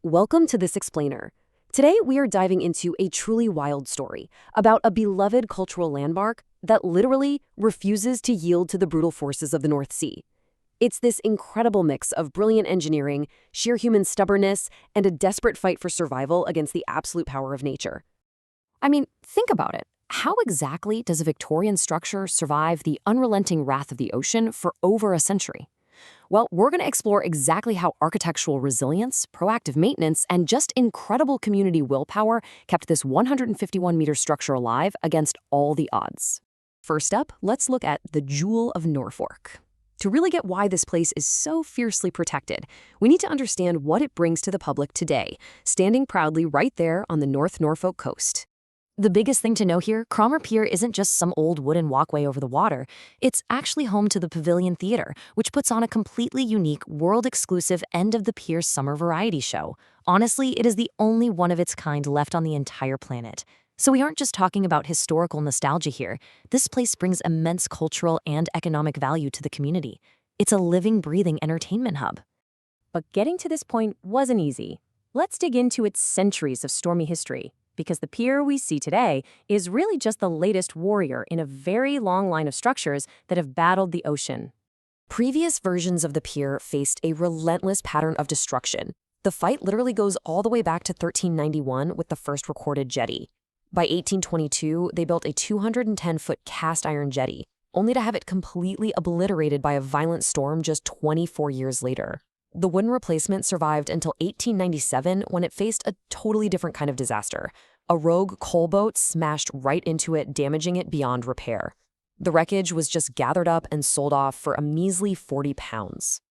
Welcome to This Explainer. Today we are diving into a truly wild story about a beloved cultural landmark that literally refuses to yield to the brutal forces of the North Sea. It's this incredible mix of brilliant engineering, sheer human stubbornness, and a desperate fight for survival against the absolute power of nature. I mean, think about it. How exactly does a Victorian structure survive the unrelenting wrath of the ocean for over a century? Well, we're going to explore exactly how architectural resilience, proactive maintenance, and just incredible community willpower kept this 151-meter structure alive against all the odds. First up, let's look at the Jewel of Norfolk. To really get why this place is so fiercely protected, we need to understand what it brings to the public today, standing proudly right there on the North Norfolk coast. The biggest thing to know here, Cromer Pier isn't just some old wooden walkway over the water. It's actually home to the Pavilion Theater, which puts on a completely unique, world-exclusive end-of-the-pier summer variety show. Honestly, it is the only one of its kind left on the entire planet. So we aren't just talking about historical nostalgia here. This place brings immense cultural and economic value to the community. It's a living, breathing entertainment hub. But getting to this point wasn't easy. Let's dig into its centuries of stormy history, because the pier we see today is really just the latest warrior in a very long line of structures that have battled the ocean. Previous versions of the pier faced a relentless pattern of destruction. The fight literally goes all the way back to 1391 with the first recorded jetty. By 1822, they built a 210-foot cast iron jetty, only to have it completely obliterated by a violent storm just 24 years later. The wooden replacement survived until 1897 when it faced a totally different kind of disaster. A rogue coal boat smashed right into it, damaging it beyond repair. The wreckage was just gathered up and sold off for a measly 40 pounds.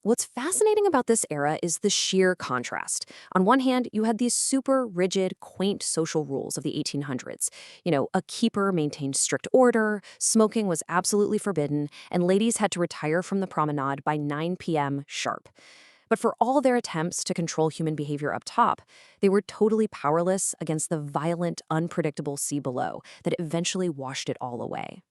What's fascinating about this era is the sheer contrast. On one hand, you had these super rigid, quaint social rules of the 1800s. A keeper maintained strict order, smoking was absolutely forbidden, and ladies had to retire from the promenade by 9 p.m. sharp. But for all their attempts to control human behavior up top, they were totally powerless against the violent, unpredictable sea below that eventually washed it all away.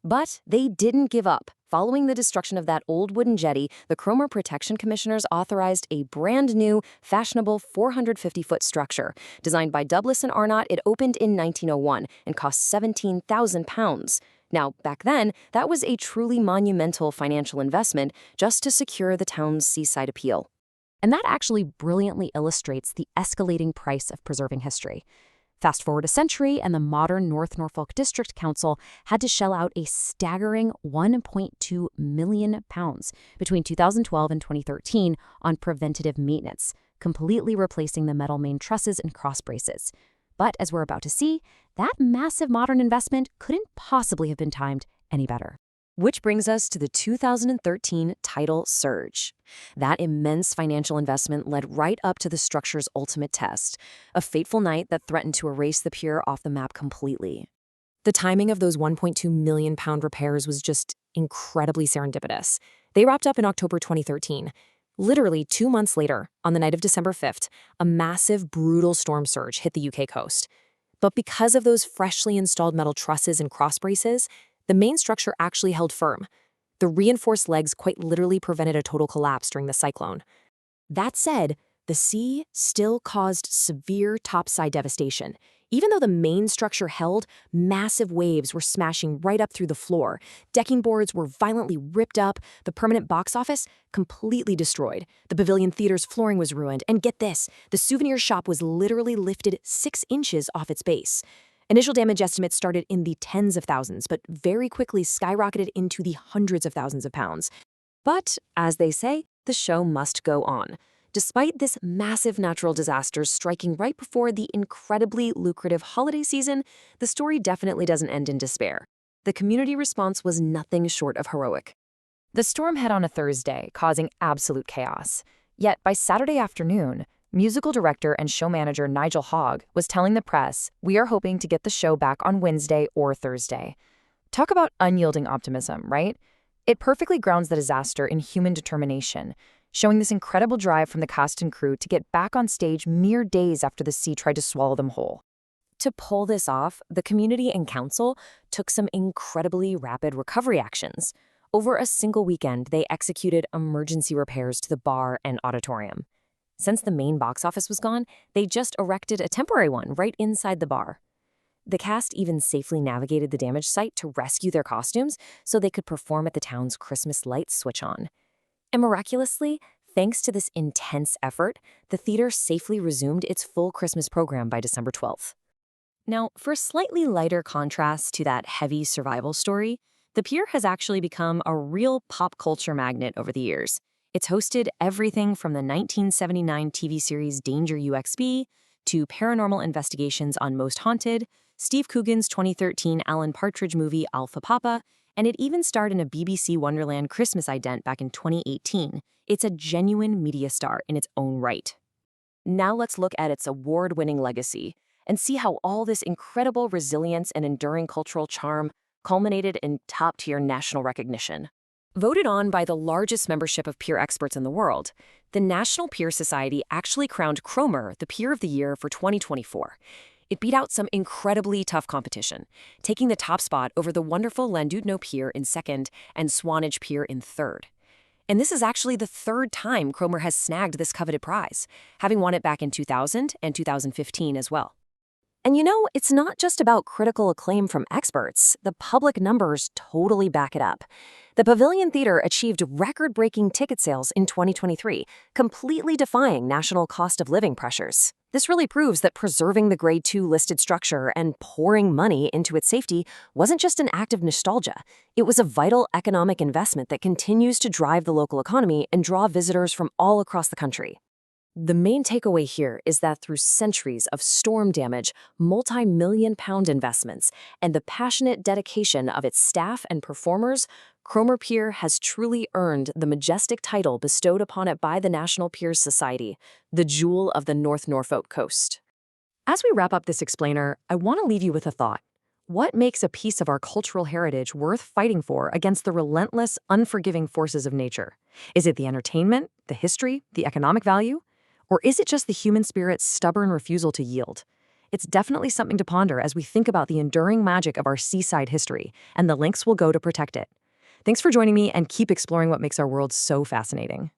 But they didn't give up. Following the destruction of that old wooden jetty, the Cromer Protection Commissioners authorized a brand new, fashionable 450-foot structure. Designed by Douglas and Arnott, it opened in 1901 and cost £17,000. Now, back then, that was a truly monumental financial investment just to secure the town's seaside appeal. And that actually brilliantly illustrates the escalating price of preserving history. Fast forward a century, and the modern North Norfolk District Council had to shell out a staggering £1.2 million between 2012 and 2013 on preventative maintenance, completely replacing the metal main trusses and cross braces. But as we're about to see, that massive modern investment couldn't possibly have been timed any better. Which brings us to the 2013 tidal surge. That immense financial investment led right up to the structure's ultimate test, a fateful night that threatened to erase the pier off the map completely. The timing of those £1.2 million repairs was just incredibly serendipitous. They wrapped up in October 2013. Literally 2 months later, on the night of December 5th, a massive, brutal storm surge hit the UK coast. But because of those freshly installed metal trusses and cross braces, the main structure actually held firm. The reinforced legs quite literally prevented a total collapse during the cyclone. That said, the sea still caused severe topside devastation. Even though the main structure held, massive waves were smashing right up through the floor. Decking boards were violently ripped up, the permanent box office completely destroyed. The Pavilion Theater's flooring was ruined, and get this, the souvenir shop was literally lifted 6 inches off its base. Initial damage estimates started in the tens of thousands, but very quickly skyrocketed into the hundreds of thousands of pounds. But, as they say, the show must go on. Despite this massive natural disaster striking right before the incredibly lucrative holiday season, the story definitely doesn't end in despair. The community response was nothing short of heroic. The storm hit on a Thursday, causing absolute chaos. Yet by Saturday afternoon, musical director and show manager Nigel Hogg was telling the press, "We are hoping to get the show back on Wednesday or Thursday." Talk about unyielding optimism, right? It perfectly grounds the disaster in human determination, showing this incredible drive from the cast and crew to get back on stage mere days after the sea tried to swallow them whole. To pull this off, the community and council took some incredibly rapid recovery actions. Over a single weekend, they executed emergency repairs to the bar and auditorium. Since the main box office was gone, they just erected a temporary one right inside the bar. The cast even safely navigated the damaged site to rescue their costumes so they could perform at the town's Christmas lights switch on. And miraculously, thanks to this intense effort, the theater safely resumed its full Christmas program by December 12th. Now, for a slightly lighter contrast to that heavy survival story, the pier has actually become a real pop culture magnet over the years. It's hosted everything from the 1979 TV series Danger UXB to paranormal investigations on Most Haunted, Steve Coogan's 2013 Alan Partridge movie Alpha Papa, and it even starred in a BBC Wonderland Christmas ident back in 2018. It's a genuine media star in its own right. Now let's look at its award-winning legacy and see how all this incredible resilience and enduring cultural charm culminated in top-tier national recognition. Voted on by the largest membership of pier experts in the world, the National Pier Society actually crowned Cromer the Pier of the Year for 2024. It beat out some incredibly tough competition, taking the top spot over the wonderful Llandudno Pier in second and Swanage Pier in third. And this is actually the third time Cromer has snagged this coveted prize, having won it back in 2000 and 2015 as well. And you know, it's not just about critical acclaim from experts. The public numbers totally back it up. The Pavilion Theater achieved record-breaking ticket sales in 2023, completely defying national cost of living pressures. This really proves that preserving the Grade 2 listed structure and pouring money into its safety wasn't just an act of nostalgia. It was a vital economic investment that continues to drive the local economy and draw visitors from all across the country. The main takeaway here is that through centuries of storm damage, multi-million-pound investments, and the passionate dedication of its staff and performers, Cromer Pier has truly earned the majestic title bestowed upon it by the National Pier Society, the jewel of the North Norfolk coast. As we wrap up this explainer, I want to leave you with a thought. What makes a piece of our cultural heritage worth fighting for against the relentless, unforgiving forces of nature? Is it the entertainment, the history, the economic value? Or is it just the human spirit's stubborn refusal to yield? It's definitely something to ponder as we think about the enduring magic of our seaside history and the lengths we'll go to protect it. Thanks for joining me, and keep exploring what makes our world so fascinating.